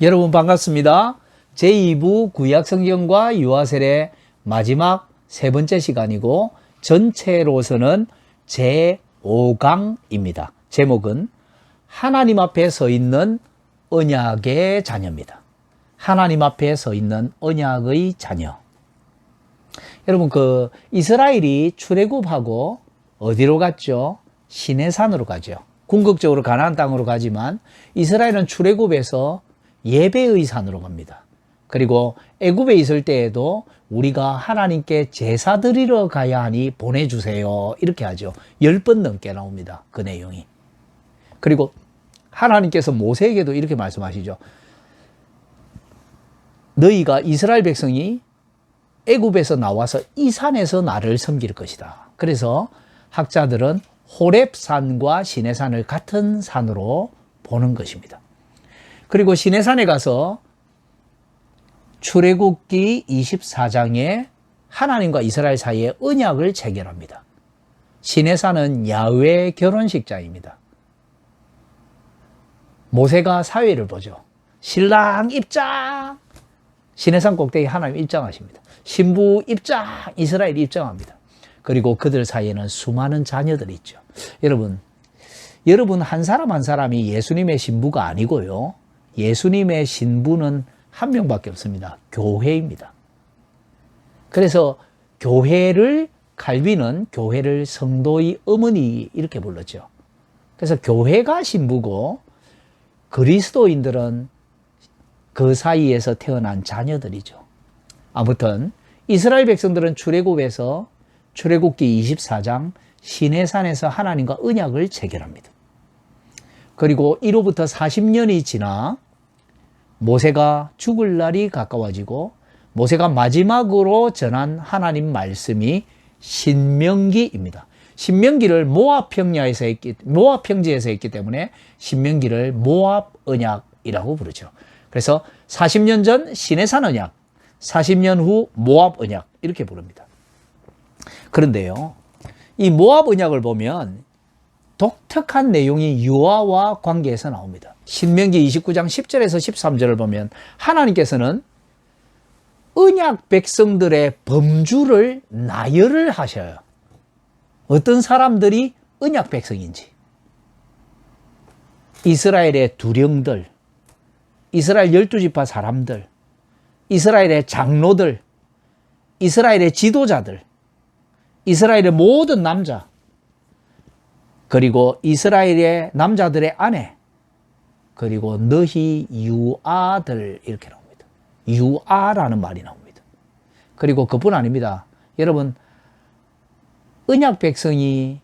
여러분 반갑습니다. 제2부 구약성경과 유아셀의 마지막 세 번째 시간이고 전체로서는 제5강입니다. 제목은 하나님 앞에 서 있는 언약의 자녀입니다. 하나님 앞에 서 있는 언약의 자녀. 여러분 이스라엘이 출애굽하고 어디로 갔죠? 시내산으로 가죠. 궁극적으로 가나안 땅으로 가지만 이스라엘은 출애굽에서 예배의 산으로 갑니다. 그리고 애굽에 있을 때에도 우리가 하나님께 제사 드리러 가야 하니 보내주세요. 이렇게 하죠. 10번 넘게 나옵니다. 그 내용이. 그리고 하나님께서 모세에게도 이렇게 말씀하시죠. 너희가 이스라엘 백성이 애굽에서 나와서 이 산에서 나를 섬길 것이다. 그래서 학자들은 호렙산과 시내산을 같은 산으로 보는 것입니다. 그리고 시내산에 가서 출애굽기 24장에 하나님과 이스라엘 사이에 언약을 체결합니다. 시내산은 야훼 결혼식장입니다. 모세가 사회를 보죠. 신랑 입장! 시내산 꼭대기 하나님 입장하십니다. 신부 입장! 이스라엘이 입장합니다. 그리고 그들 사이에는 수많은 자녀들이 있죠. 여러분 한 사람 한 사람이 예수님의 신부가 아니고요. 예수님의 신부는 한 명밖에 없습니다. 교회입니다. 그래서 칼빈은 교회를 성도의 어머니 이렇게 불렀죠. 그래서 교회가 신부고 그리스도인들은 그 사이에서 태어난 자녀들이죠. 아무튼 이스라엘 백성들은 출애굽에서 출애굽기 24장 시내산에서 하나님과 언약을 체결합니다. 그리고 이로부터 40년이 지나 모세가 죽을 날이 가까워지고 모세가 마지막으로 전한 하나님 말씀이 신명기입니다. 신명기를 모압 평지에서 했기 때문에 신명기를 모압 언약이라고 부르죠. 그래서 40년 전 시내산 언약, 40년 후 모압 언약 이렇게 부릅니다. 그런데요, 이 모압 언약을 보면 독특한 내용이 유아와 관계에서 나옵니다. 신명기 29장 10절에서 13절을 보면 하나님께서는 언약 백성들의 범주를 나열을 하셔요. 어떤 사람들이 언약 백성인지. 이스라엘의 두령들, 이스라엘 12지파 사람들, 이스라엘의 장로들, 이스라엘의 지도자들, 이스라엘의 모든 남자, 그리고 이스라엘의 남자들의 아내, 그리고 너희 유아들 이렇게 나옵니다. 유아라는 말이 나옵니다. 그리고 그뿐 아닙니다. 여러분, 언약 백성이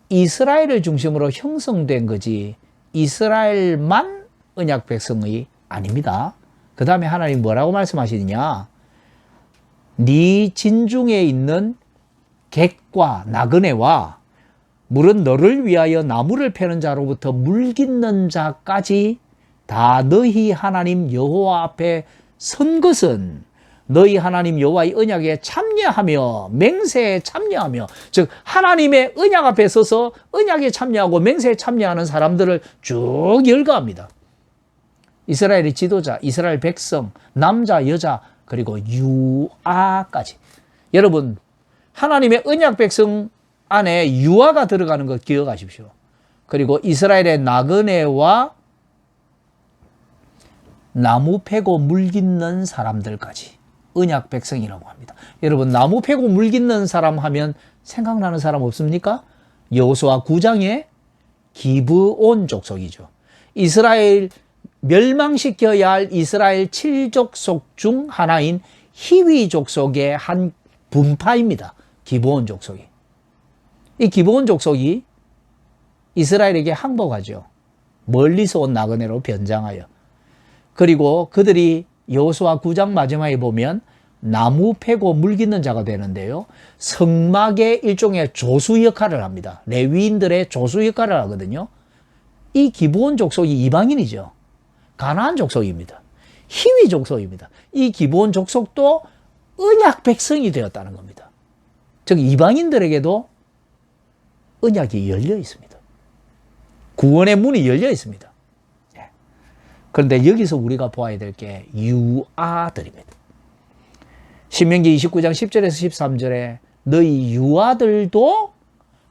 이스라엘을 중심으로 형성된 거지 이스라엘만 언약 백성이 아닙니다. 그 다음에 하나님 뭐라고 말씀하시느냐? 네 진중에 있는 객과 나그네와 물은 너를 위하여 나무를 패는 자로부터 물 깃는 자까지 다 너희 하나님 여호와 앞에 선 것은 너희 하나님 여호와의 언약에 참여하며 맹세에 참여하며, 즉 하나님의 언약 앞에 서서 언약에 참여하고 맹세에 참여하는 사람들을 쭉 열거합니다. 이스라엘의 지도자, 이스라엘 백성, 남자, 여자, 그리고 유아까지. 여러분, 하나님의 언약 백성 안에 유아가 들어가는 것 기억하십시오. 그리고 이스라엘의 나그네와 나무 패고 물 깃는 사람들까지 언약 백성이라고 합니다. 여러분, 나무 패고 물 깃는 사람 하면 생각나는 사람 없습니까? 여호수아 9장의 기브온 족속이죠. 이스라엘 멸망시켜야 할 이스라엘 7족속 중 하나인 히위 족속의 한 분파입니다. 기브온 족속이. 이 기브온 족속이 이스라엘에게 항복하죠. 멀리서 온 나그네로 변장하여. 그리고 그들이 여호수아 9장 마지막에 보면 나무 패고 물 깃는 자가 되는데요. 성막의 일종의 조수 역할을 합니다. 레위인들의 조수 역할을 하거든요. 이 기브온 족속이 이방인이죠. 가나안 족속입니다. 히위 족속입니다. 이 기브온 족속도 언약 백성이 되었다는 겁니다. 즉 이방인들에게도 언약이 열려 있습니다. 구원의 문이 열려 있습니다. 그런데 여기서 우리가 보아야 될 게 유아들입니다. 신명기 29장 10절에서 13절에 너희 유아들도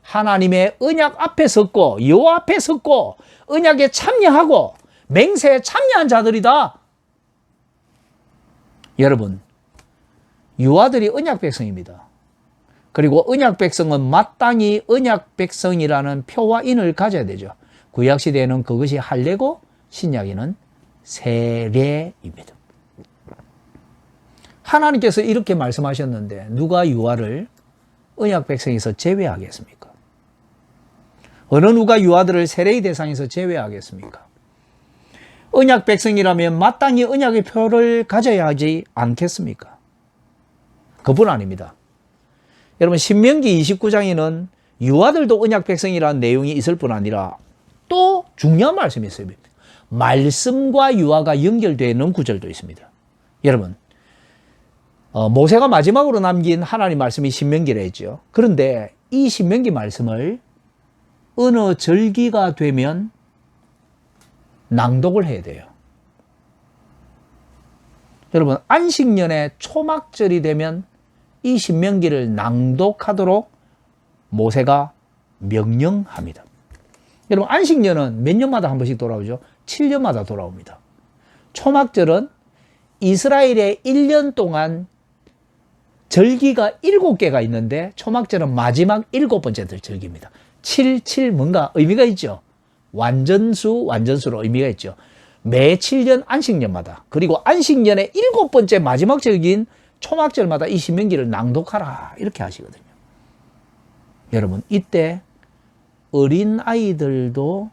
하나님의 언약 앞에 섰고 여호와 앞에 섰고 언약에 참여하고 맹세에 참여한 자들이다. 여러분, 유아들이 언약 백성입니다. 그리고 언약 백성은 마땅히 언약 백성이라는 표와 인을 가져야 되죠. 구약시대에는 그것이 할례고 신약에는 세례입니다. 하나님께서 이렇게 말씀하셨는데 누가 유아를 언약 백성에서 제외하겠습니까? 어느 누가 유아들을 세례의 대상에서 제외하겠습니까? 언약 백성이라면 마땅히 언약의 표를 가져야 하지 않겠습니까? 그뿐 아닙니다. 여러분, 신명기 29장에는 유아들도 언약 백성이라는 내용이 있을 뿐 아니라 또 중요한 말씀이 있어요. 말씀과 유아가 연결되어 있는 구절도 있습니다. 여러분, 모세가 마지막으로 남긴 하나님 말씀이 신명기라 했죠. 그런데 이 신명기 말씀을 어느 절기가 되면 낭독을 해야 돼요. 여러분, 안식년의 초막절이 되면 이 신명기를 낭독하도록 모세가 명령합니다. 여러분, 안식년은 몇 년마다 한 번씩 돌아오죠? 7년마다 돌아옵니다. 초막절은 이스라엘의 1년 동안 절기가 7개가 있는데 초막절은 마지막 7번째 절기입니다. 7 뭔가 의미가 있죠. 완전수로 의미가 있죠. 매 7년 안식년마다, 그리고 안식년의 7번째 마지막 절기인 초막절마다 이 신명기를 낭독하라 이렇게 하시거든요. 여러분, 이때 어린 아이들도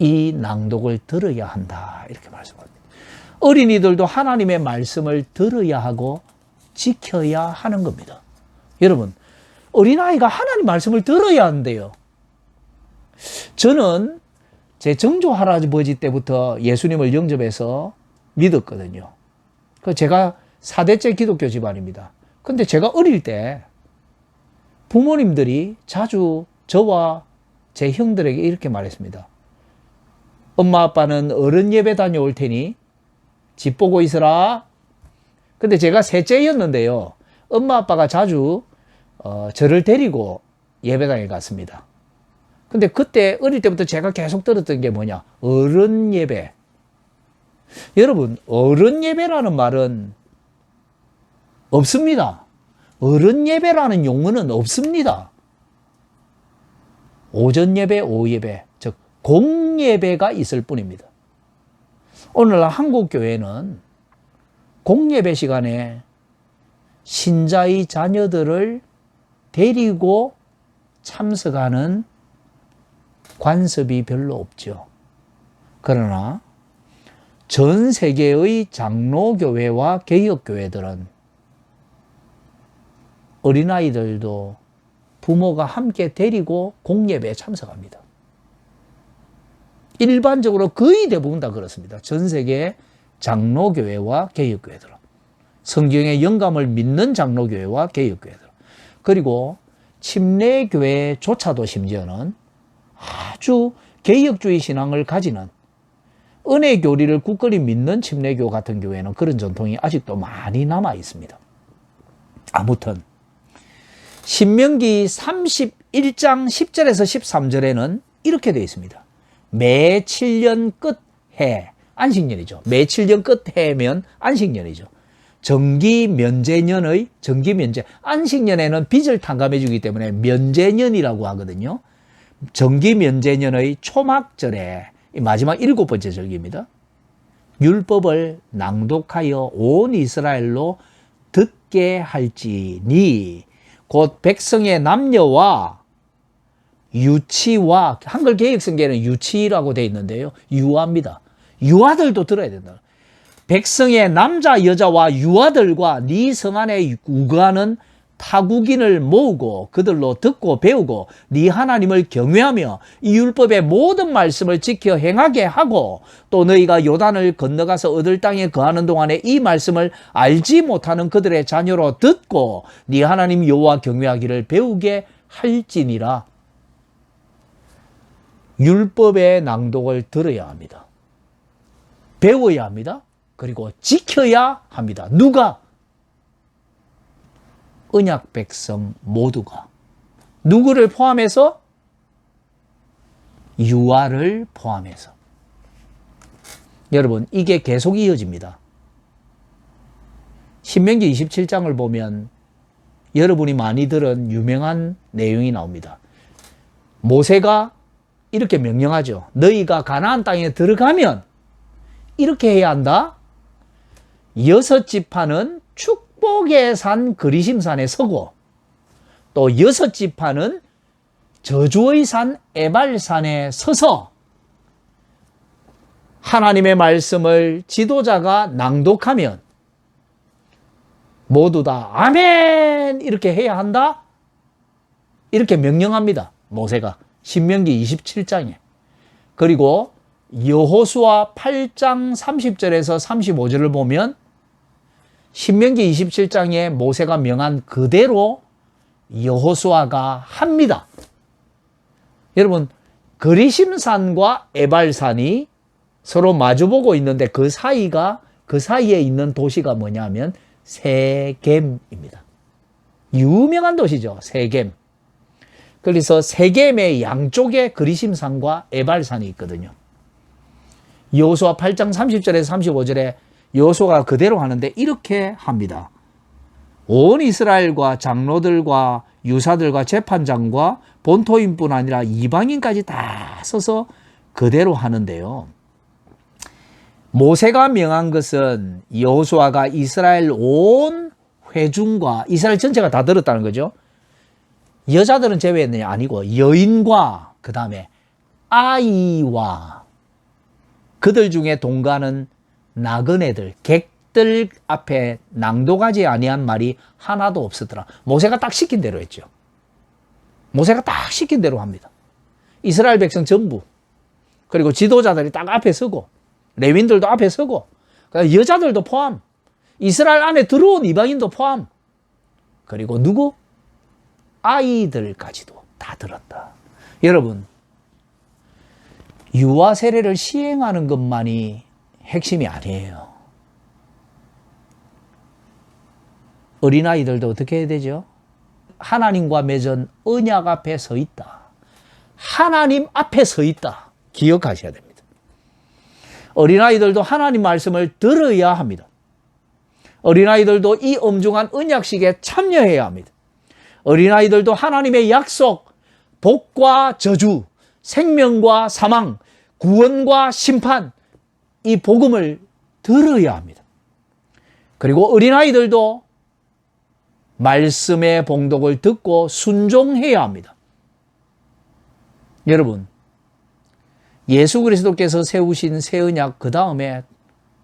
이 낭독을 들어야 한다 이렇게 말씀합니다. 어린이들도 하나님의 말씀을 들어야 하고 지켜야 하는 겁니다. 여러분, 어린아이가 하나님 말씀을 들어야 하는데요. 저는 제 정조 할아버지 때부터 예수님을 영접해서 믿었거든요. 제가 4대째 기독교 집안입니다. 근데 제가 어릴 때 부모님들이 자주 저와 제 형들에게 이렇게 말했습니다. 엄마 아빠는 어른 예배 다녀올 테니 집 보고 있으라. 근데 제가 셋째였는데요. 엄마 아빠가 자주 저를 데리고 예배당에 갔습니다. 근데 그때 어릴 때부터 제가 계속 들었던 게 뭐냐? 어른 예배. 여러분, 어른 예배라는 말은 없습니다. 어른 예배라는 용어는 없습니다. 오전 예배, 오후 예배, 즉 공예배가 있을 뿐입니다. 오늘날 한국 교회는 공예배 시간에 신자의 자녀들을 데리고 참석하는 관습이 별로 없죠. 그러나 전 세계의 장로교회와 개혁교회들은 어린아이들도 부모가 함께 데리고 공예배에 참석합니다. 일반적으로 거의 대부분 다 그렇습니다. 전 세계 장로교회와 개혁교회들은. 성경의 영감을 믿는 장로교회와 개혁교회들. 그리고 침례교회조차도 심지어는 아주 개혁주의 신앙을 가지는 은혜 교리를 굳건히 믿는 침례교 같은 교회는 그런 전통이 아직도 많이 남아 있습니다. 아무튼 신명기 31장 10절에서 13절에는 이렇게 되어 있습니다. 매 7년 끝해, 안식년이죠. 매 7년 끝해면 안식년이죠. 정기면제년의 정기면제, 안식년에는 빚을 탕감해 주기 때문에 면제년이라고 하거든요. 정기면제년의 초막절에 마지막 7번째 절기입니다. 율법을 낭독하여 온 이스라엘로 듣게 할지니 곧 백성의 남녀와 유치와, 한글 개혁성경에는 유치라고 되어 있는데요. 유아입니다. 유아들도 들어야 된다. 백성의 남자 여자와 유아들과 네 성 안에 우거하는 타국인을 모으고 그들로 듣고 배우고 네 하나님을 경외하며 이 율법의 모든 말씀을 지켜 행하게 하고 또 너희가 요단을 건너가서 얻을 땅에 거하는 동안에 이 말씀을 알지 못하는 그들의 자녀로 듣고 네 하나님 여호와 경외하기를 배우게 할지니라. 율법의 낭독을 들어야 합니다. 배워야 합니다. 그리고 지켜야 합니다. 누가? 언약 백성 모두가. 누구를 포함해서? 유아를 포함해서. 여러분, 이게 계속 이어집니다. 신명기 27장을 보면 여러분이 많이 들은 유명한 내용이 나옵니다. 모세가 이렇게 명령하죠. 너희가 가나안 땅에 들어가면 이렇게 해야 한다. 6지파는 축복의 산 그리심산에 서고, 또 6지파는 저주의 산 에발산에 서서 하나님의 말씀을 지도자가 낭독하면 모두 다 아멘 이렇게 해야 한다. 이렇게 명령합니다. 모세가 신명기 27장에. 그리고 여호수아 8장 30절에서 35절을 보면 신명기 27장에 모세가 명한 그대로 여호수아가 합니다. 여러분, 그리심산과 에발산이 서로 마주보고 있는데 그 사이에 있는 도시가 뭐냐면 세겜입니다. 유명한 도시죠. 세겜. 그래서 세겜의 양쪽에 그리심산과 에발산이 있거든요. 여호수아 8장 30절에서 35절에 여호수아가 그대로 하는데 이렇게 합니다. 온 이스라엘과 장로들과 유사들과 재판장과 본토인뿐 아니라 이방인까지 다 서서 그대로 하는데요. 모세가 명한 것은 여호수아가 이스라엘 온 회중과 이스라엘 전체가 다 들었다는 거죠. 여자들은 제외했느냐? 아니고 여인과 그 다음에 아이와 그들 중에 동가는 나그네들, 객들 앞에 낭독하지 아니한 말이 하나도 없었더라. 모세가 딱 시킨 대로 했죠. 모세가 딱 시킨 대로 합니다. 이스라엘 백성 전부, 그리고 지도자들이 딱 앞에 서고 레위인들도 앞에 서고 여자들도 포함, 이스라엘 안에 들어온 이방인도 포함, 그리고 누구? 아이들까지도 다 들었다. 여러분, 유아 세례를 시행하는 것만이 핵심이 아니에요. 어린아이들도 어떻게 해야 되죠? 하나님과 맺은 언약 앞에 서 있다. 하나님 앞에 서 있다. 기억하셔야 됩니다. 어린아이들도 하나님 말씀을 들어야 합니다. 어린아이들도 이 엄중한 언약식에 참여해야 합니다. 어린아이들도 하나님의 약속, 복과 저주, 생명과 사망, 구원과 심판, 이 복음을 들어야 합니다. 그리고 어린아이들도 말씀의 봉독을 듣고 순종해야 합니다. 여러분, 예수 그리스도께서 세우신 새 언약 그 다음에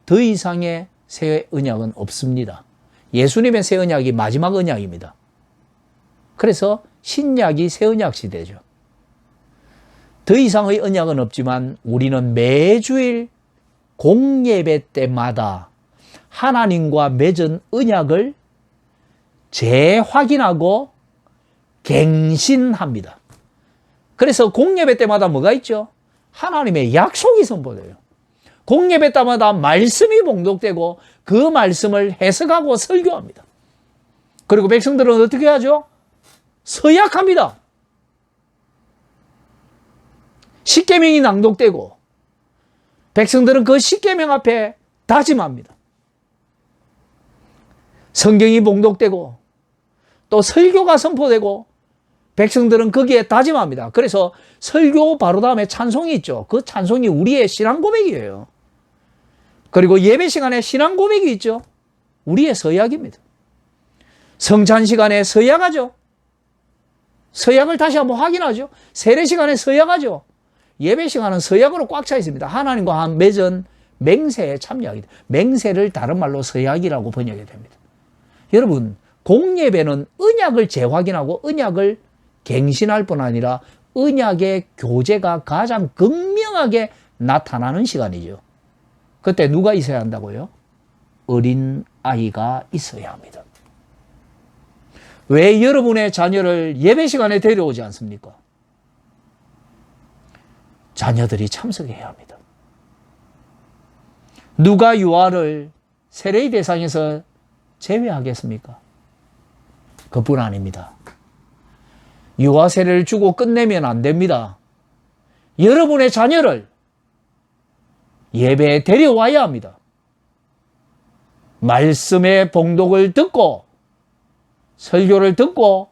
더 이상의 새 언약은 없습니다. 예수님의 새 언약이 마지막 언약입니다. 그래서 신약이 새 언약 시대죠. 더 이상의 언약은 없지만 우리는 매주일 공예배 때마다 하나님과 맺은 언약을 재확인하고 갱신합니다. 그래서 공예배 때마다 뭐가 있죠? 하나님의 약속이 선포돼요. 공예배 때마다 말씀이 봉독되고 그 말씀을 해석하고 설교합니다. 그리고 백성들은 어떻게 하죠? 서약합니다. 십계명이 낭독되고 백성들은 그 십계명 앞에 다짐합니다. 성경이 봉독되고 또 설교가 선포되고 백성들은 거기에 다짐합니다. 그래서 설교 바로 다음에 찬송이 있죠. 그 찬송이 우리의 신앙 고백이에요. 그리고 예배 시간에 신앙 고백이 있죠. 우리의 서약입니다. 성찬 시간에 서약하죠. 서약을 다시 한번 확인하죠. 세례 시간에 서약하죠. 예배 시간은 서약으로 꽉 차 있습니다. 하나님과 한 맺은 맹세에 참여하기. 맹세를 다른 말로 서약이라고 번역이 됩니다. 여러분, 공예배는 언약을 재확인하고 언약을 갱신할 뿐 아니라 언약의 교제가 가장 극명하게 나타나는 시간이죠. 그때 누가 있어야 한다고요? 어린 아이가 있어야 합니다. 왜 여러분의 자녀를 예배 시간에 데려오지 않습니까? 자녀들이 참석해야 합니다. 누가 유아를 세례의 대상에서 제외하겠습니까? 그뿐 아닙니다. 유아 세례를 주고 끝내면 안 됩니다. 여러분의 자녀를 예배에 데려와야 합니다. 말씀의 봉독을 듣고 설교를 듣고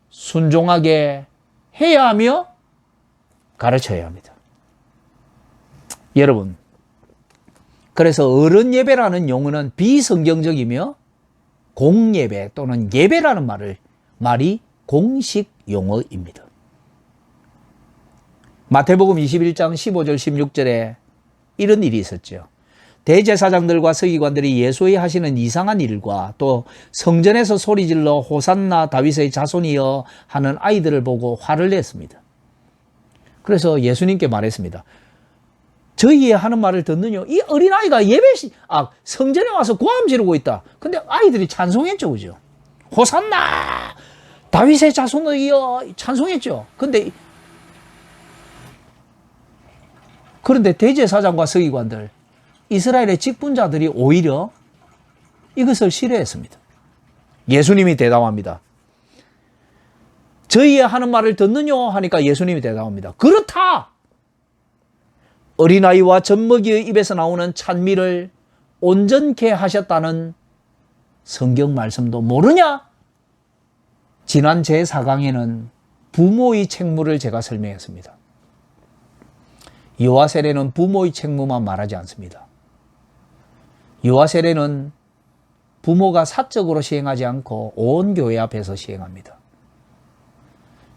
순종하게 해야 하며 가르쳐야 합니다. 여러분, 그래서 어른 예배라는 용어는 비성경적이며 공예배 또는 예배라는 말이 공식 용어입니다. 마태복음 21장 15절 16절에 이런 일이 있었죠. 대제사장들과 서기관들이 예수의 하시는 이상한 일과 또 성전에서 소리질러 호산나 다윗의 자손이여 하는 아이들을 보고 화를 냈습니다. 그래서 예수님께 말했습니다. 저희의 하는 말을 듣느냐? 이 어린아이가 성전에 와서 고함 지르고 있다. 근데 아이들이 찬송했죠. 그죠? 호산나 다윗의 자손이여 찬송했죠. 그런데 대제사장과 서기관들, 이스라엘의 직분자들이 오히려 이것을 싫어했습니다. 예수님이 대답합니다. 저희의 하는 말을 듣느냐 하니까 예수님이 대답합니다. 그렇다! 어린아이와 젖먹이의 입에서 나오는 찬미를 온전케 하셨다는 성경 말씀도 모르냐? 지난 제4강에는 부모의 책무를 제가 설명했습니다. 유아 세례는 부모의 책무만 말하지 않습니다. 유아 세례는 부모가 사적으로 시행하지 않고 온 교회 앞에서 시행합니다.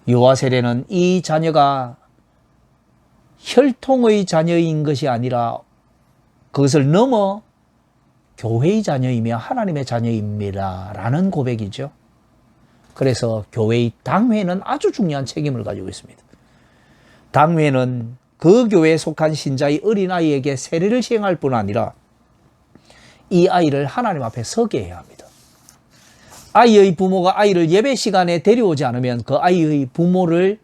유아 세례는 이 자녀가 혈통의 자녀인 것이 아니라 그것을 넘어 교회의 자녀이며 하나님의 자녀입니다 라는 고백이죠. 그래서 교회의 당회는 아주 중요한 책임을 가지고 있습니다. 당회는 그 교회에 속한 신자의 어린아이에게 세례를 시행할 뿐 아니라 이 아이를 하나님 앞에 서게 해야 합니다. 아이의 부모가 아이를 예배 시간에 데려오지 않으면 그 아이의 부모를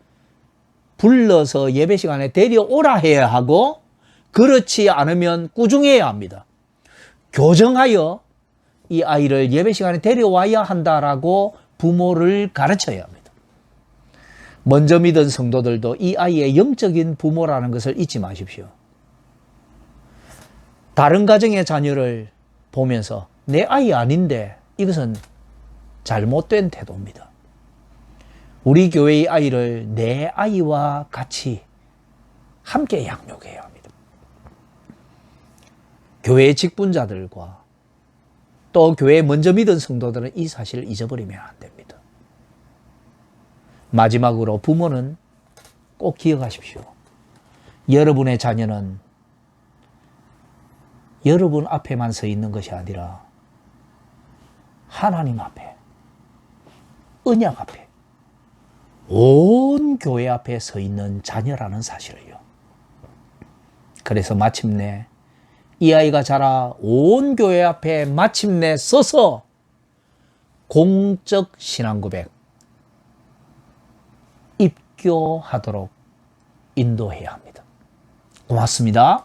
불러서 예배 시간에 데려오라 해야 하고, 그렇지 않으면 꾸중해야 합니다. 교정하여 이 아이를 예배 시간에 데려와야 한다라고 부모를 가르쳐야 합니다. 먼저 믿은 성도들도 이 아이의 영적인 부모라는 것을 잊지 마십시오. 다른 가정의 자녀를 보면서 내 아이 아닌데 이것은 잘못된 태도입니다. 우리 교회의 아이를 내 아이와 같이 함께 양육해야 합니다. 교회의 직분자들과 또 교회에 먼저 믿은 성도들은 이 사실을 잊어버리면 안 됩니다. 마지막으로 부모는 꼭 기억하십시오. 여러분의 자녀는 여러분 앞에만 서 있는 것이 아니라 하나님 앞에, 언약 앞에, 온 교회 앞에 서 있는 자녀라는 사실을요. 그래서 마침내 이 아이가 자라 온 교회 앞에 마침내 서서 공적 신앙 고백, 입교하도록 인도해야 합니다. 고맙습니다.